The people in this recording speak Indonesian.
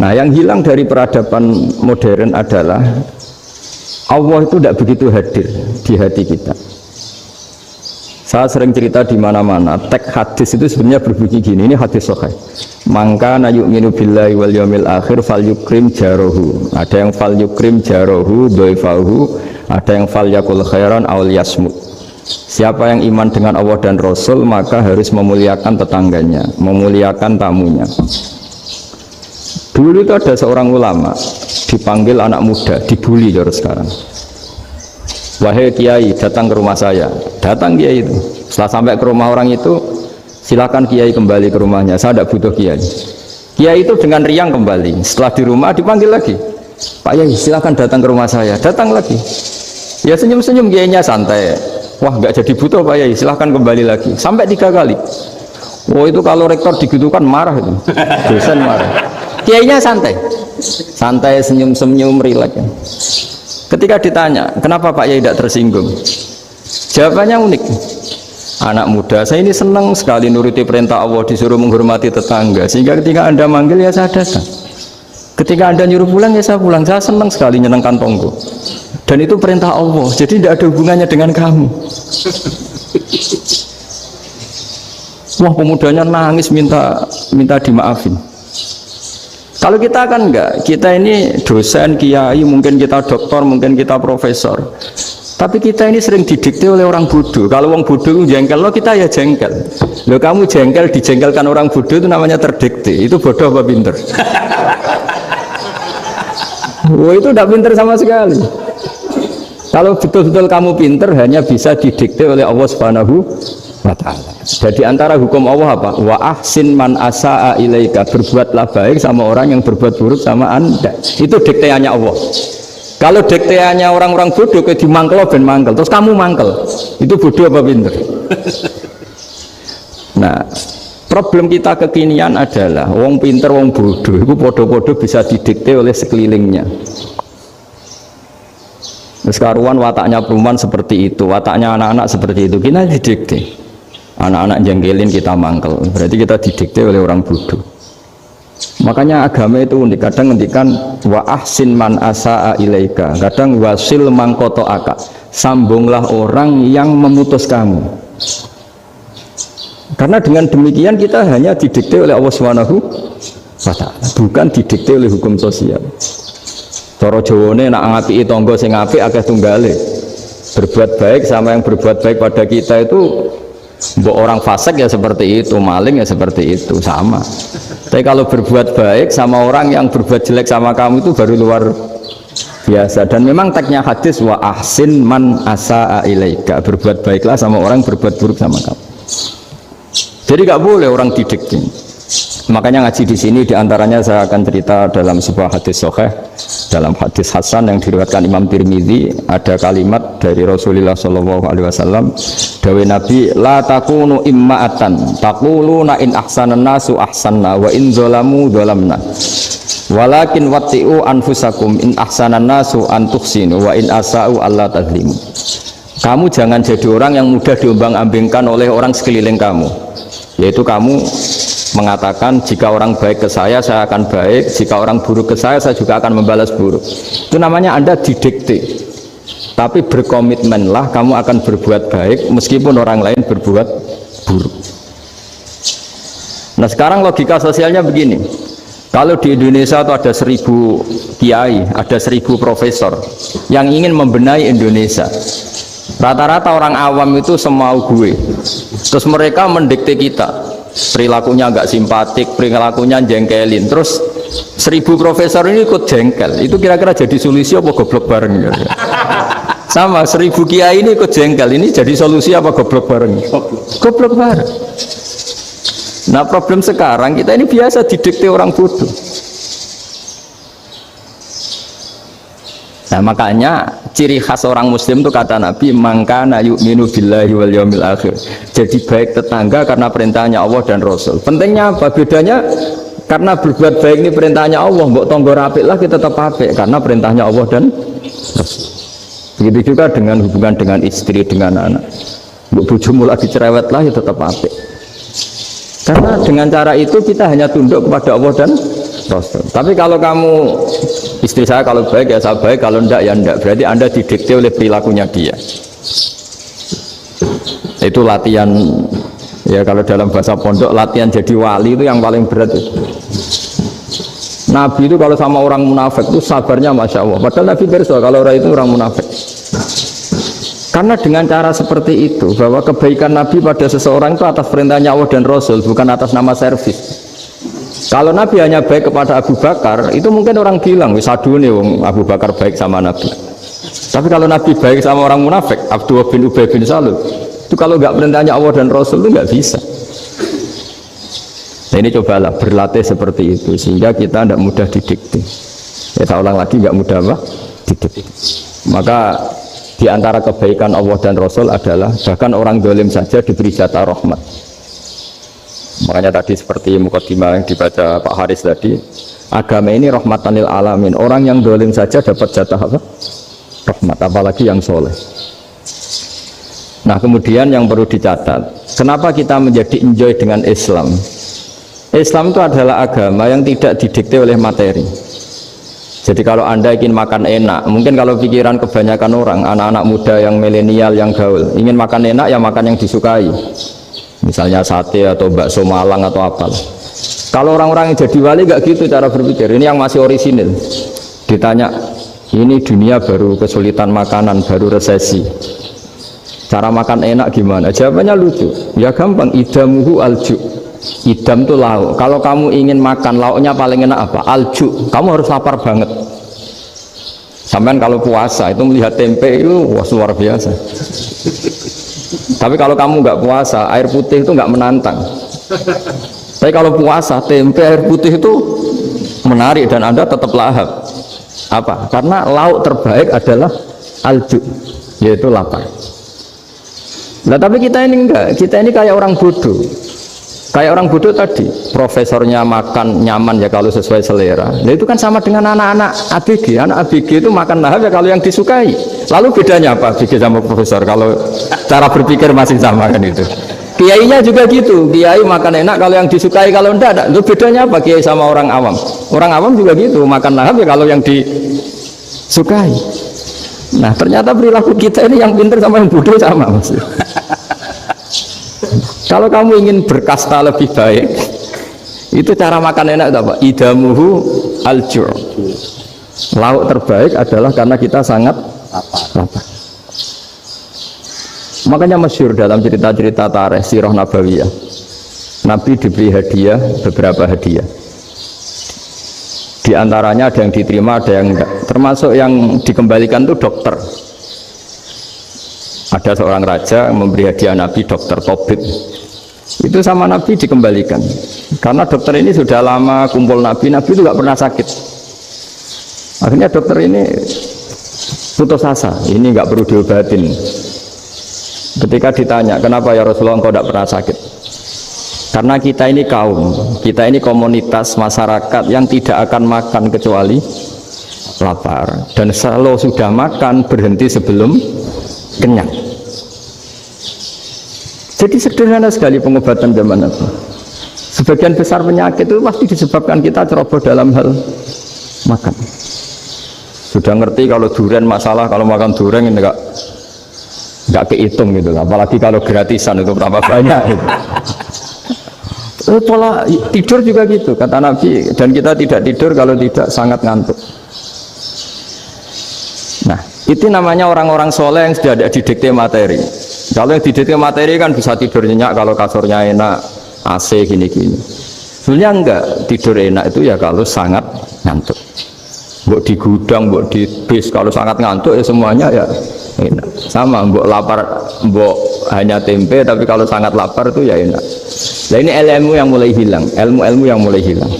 Nah, yang hilang dari peradaban modern adalah Allah itu tidak begitu hadir di hati kita. Saya sering cerita di mana-mana, teks hadis itu sebenarnya berbunyi gini, ini hadis sahih. Mangka na yu'minu billahi wal yaumil akhir fal yukrim jarohu. Ada yang fal yukrim jarohu doifahu, ada yang fal yakul khairan aul yasmut. Siapa yang iman dengan Allah dan Rasul maka harus memuliakan tetangganya, memuliakan tamunya. Dulu itu ada seorang ulama dipanggil anak muda, dibully terus sekarang. Wahai kiai, datang ke rumah saya. Datang kiai itu. Setelah sampai ke rumah orang itu, silakan kiai kembali ke rumahnya. Saya tidak butuh kiai. Kiai itu dengan riang kembali. Setelah di rumah dipanggil lagi. Pak Yai, silakan datang ke rumah saya. Datang lagi. Ya senyum-senyum kiainya santai. Wah, nggak jadi butuh Pak Yai. Silakan kembali lagi. Sampai 3 kali. Oh itu kalau rektor digitukan marah itu. Dosen marah. Kiainya santai. Santai, senyum-senyum, rileks. Ketika ditanya, kenapa Pak Yai tidak tersinggung? Jawabannya unik. Anak muda, saya ini senang sekali nuruti perintah Allah, disuruh menghormati tetangga. Sehingga ketika Anda manggil, ya saya datang. Ketika Anda nyuruh pulang, ya saya pulang. Saya senang sekali nyenangkan tonggo. Dan itu perintah Allah, jadi tidak ada hubungannya dengan kamu. Wah, pemudanya nangis minta dimaafin. Kalau kita kan enggak, kita ini dosen, kiai, mungkin kita doktor, mungkin kita profesor. Tapi kita ini sering didikte oleh orang bodoh. Kalau orang bodoh jengkel, lo kita ya jengkel. Lo kamu jengkel, dijengkelkan orang bodoh itu namanya terdikte. Itu bodoh apa pinter? Oh, itu tidak pinter sama sekali. Kalau betul-betul kamu pinter, hanya bisa didikte oleh Allah Subhanahu wa ta'ala. Jadi antara hukum Allah apa? Wa ahsin man asa'a ilaika, berbuatlah baik sama orang yang berbuat buruk sama Anda. Itu dikteannya Allah. Kalau dikteannya orang-orang bodoh kayak dimangkel ben mangkel, terus kamu mangkel. Itu bodoh apa pinter? Nah, problem kita kekinian adalah wong pinter wong bodoh itu bodoh-bodoh bisa didikte oleh sekelilingnya. Sekarang wataknya perumahan seperti itu, wataknya anak-anak seperti itu, kita didikte. Anak-anak jengkelin kita mangkel, berarti kita didikte oleh orang bodoh. Makanya agama itu unik, kadang ngendikan wa ahsin man asa'a ilaika, kadang wasil mangkoto aka, sambunglah orang yang memutus kamu. Karena dengan demikian kita hanya didikte oleh Allah Subhanahu wa ta'ala, bukan didikte oleh hukum sosial. Cara Jawane nak ngapiki tangga sing apik akeh tunggale. Berbuat baik sama yang berbuat baik pada kita itu, mbok orang fasik ya seperti itu, maling ya seperti itu, sama. Tapi kalau berbuat baik sama orang yang berbuat jelek sama kamu itu baru luar biasa. Dan memang teksnya hadis wa ahsin man asa'a ilaika, berbuat baiklah sama orang berbuat buruk sama kamu. Jadi nggak boleh orang didikte. Makanya ngaji di sini diantaranya saya akan cerita dalam sebuah hadis sahih, dalam hadis hasan yang diriwayatkan Imam Tirmidzi, ada kalimat dari Rasulullah SAW, dawe Nabi, la takunu imma'atan taquluna in ahsanan nasu ahsanna wa in zalamu zalamna walakin watti'u anfusakum in ahsanan nasu an tuhsinu wa in asa'u alla tadlimu. Kamu jangan jadi orang yang mudah diombang-ambingkan oleh orang sekeliling kamu, yaitu kamu mengatakan jika orang baik ke saya akan baik, jika orang buruk ke saya juga akan membalas buruk. Itu namanya Anda didikte. Tapi berkomitmenlah kamu akan berbuat baik meskipun orang lain berbuat buruk. Nah sekarang logika sosialnya begini, kalau di Indonesia itu ada 1000 kiai, ada 1000 profesor yang ingin membenahi Indonesia, rata-rata orang awam itu semau gue, terus mereka mendikte kita, perilakunya agak simpatik, perilakunya jengkelin, terus 1000 profesor ini ikut jengkel. Itu kira-kira jadi solusi apa goblok bareng? Sama 1000 kiai ini ikut jengkel, ini jadi solusi apa goblok bareng? Goblok bareng. Nah problem sekarang kita ini biasa didikte orang bodoh. Nah makanya ciri khas orang muslim itu kata Nabi, mangkana yu'minu billahi wal yaumil akhir, jadi baik tetangga karena perintahnya Allah dan Rasul. Pentingnya apa? Bedanya karena berbuat baik ini perintahnya Allah, mbok tonggo apik lah kita tetap apik karena perintahnya Allah dan Rasul. Begitu juga dengan hubungan dengan istri, dengan anak, mbok bojomu lagi cerewet lah ya tetap apik. Karena dengan cara itu kita hanya tunduk kepada Allah dan Rasul. Tapi kalau kamu, istri saya kalau baik ya saya baik, kalau enggak ya enggak. Berarti Anda didikte oleh perilakunya dia. Itu latihan, ya kalau dalam bahasa pondok, latihan jadi wali itu yang paling berat itu. Nabi itu kalau sama orang munafik itu sabarnya Masya Allah. Padahal Nabi berso kalau orang itu orang munafik. Karena dengan cara seperti itu, bahwa kebaikan Nabi pada seseorang itu atas perintahnya Allah dan Rasul, bukan atas nama servis. Kalau Nabi hanya baik kepada Abu Bakar, itu mungkin orang bilang, wisadu nih Abu Bakar baik sama Nabi. Tapi kalau Nabi baik sama orang munafik, Abdullah bin Ubay bin Salul, itu kalau nggak perintahnya Allah dan Rasul itu nggak bisa. Nah ini cobalah berlatih seperti itu sehingga kita tidak mudah didikte. Ya saya ulang lagi, nggak mudah apa? Didikte. Maka di antara kebaikan Allah dan Rasul adalah bahkan orang dolim saja diberi jatah rahmat. Makanya tadi seperti mukadimah yang dibaca Pak Haris tadi, agama ini rahmatan lil alamin. Orang yang dolim saja dapat jatah apa? Rahmat, apalagi yang soleh. Nah kemudian yang perlu dicatat, kenapa kita menjadi enjoy dengan Islam? Islam itu adalah agama yang tidak didikte oleh materi. Jadi kalau Anda ingin makan enak, mungkin kalau pikiran kebanyakan orang, anak-anak muda yang milenial, yang gaul, ingin makan enak ya makan yang disukai. Misalnya sate atau bakso Malang atau apa. Kalau orang-orang yang jadi wali gak gitu cara berpikir. Ini yang masih orisinil. Ditanya, ini dunia baru kesulitan makanan, baru resesi. Cara makan enak gimana? Jawabannya lucu. Ya gampang, idamuhu alju. Idam itu lauk. Kalau kamu ingin makan lauknya paling enak apa? Alju. Kamu harus lapar banget. Sampai kalau puasa itu melihat tempe itu wah luar biasa. Tapi kalau kamu nggak puasa, air putih itu nggak menantang. Tapi kalau puasa, tempe air putih itu menarik dan Anda tetap lahap. Apa? Karena lauk terbaik adalah alju, yaitu lapar. Nah tapi kita ini enggak, kita ini kayak orang bodoh. Kayak orang bodoh tadi, profesornya makan nyaman ya kalau sesuai selera. Nah itu kan sama dengan anak-anak ABG. Anak ABG itu makan lahap ya kalau yang disukai. Lalu bedanya apa ABG sama profesor? Kalau cara berpikir masih sama kan itu. Kiainya juga gitu. Kiai makan enak kalau yang disukai, kalau enggak. Itu bedanya apa kiai sama orang awam? Orang awam juga gitu, makan lahap ya kalau yang disukai. Nah ternyata perilaku kita ini yang pintar sama yang bodoh sama maksudnya. Kalau kamu ingin berkasta lebih baik, itu cara makan enak itu apa? Idamuhu aljur. Lauk terbaik adalah karena kita sangat lapar. Makanya masyhur dalam cerita-cerita tarikh sirah nabawiyah, Nabi diberi hadiah, beberapa hadiah. Di antaranya ada yang diterima, ada yang enggak. Termasuk yang dikembalikan itu dokter. Ada seorang raja memberi hadiah Nabi dokter Tobit. Itu sama Nabi dikembalikan. Karena dokter ini sudah lama kumpul Nabi itu nggak pernah sakit. Akhirnya dokter ini putus asa, ini nggak perlu diobatin. Ketika ditanya, kenapa ya Rasulullah engkau tidak pernah sakit? Karena kita ini kaum, kita ini komunitas masyarakat yang tidak akan makan kecuali lapar. Dan kalau sudah makan berhenti sebelum kenyang. Jadi sederhana sekali pengobatan zaman itu. Sebagian besar penyakit itu pasti disebabkan kita ceroboh dalam hal makan. Sudah ngerti kalau durian masalah, kalau makan durian ini nggak kehitung gitu, apalagi kalau gratisan itu berapa banyak gitu. Pola tidur juga gitu kata Nabi, dan kita tidak tidur kalau tidak sangat ngantuk. Nah itu namanya orang-orang soleh yang sudah ada didikte materi. Kalau yang didikte materi kan bisa tidur nyenyak kalau kasurnya enak, AC gini-gini. Sebenarnya enggak, tidur enak itu ya kalau sangat ngantuk. Mbok di gudang, mbok di bis, kalau sangat ngantuk ya semuanya ya enak. Sama, mbok lapar, mbok hanya tempe, tapi kalau sangat lapar itu ya enak. Nah ini ilmu yang mulai hilang, ilmu-ilmu yang mulai hilang.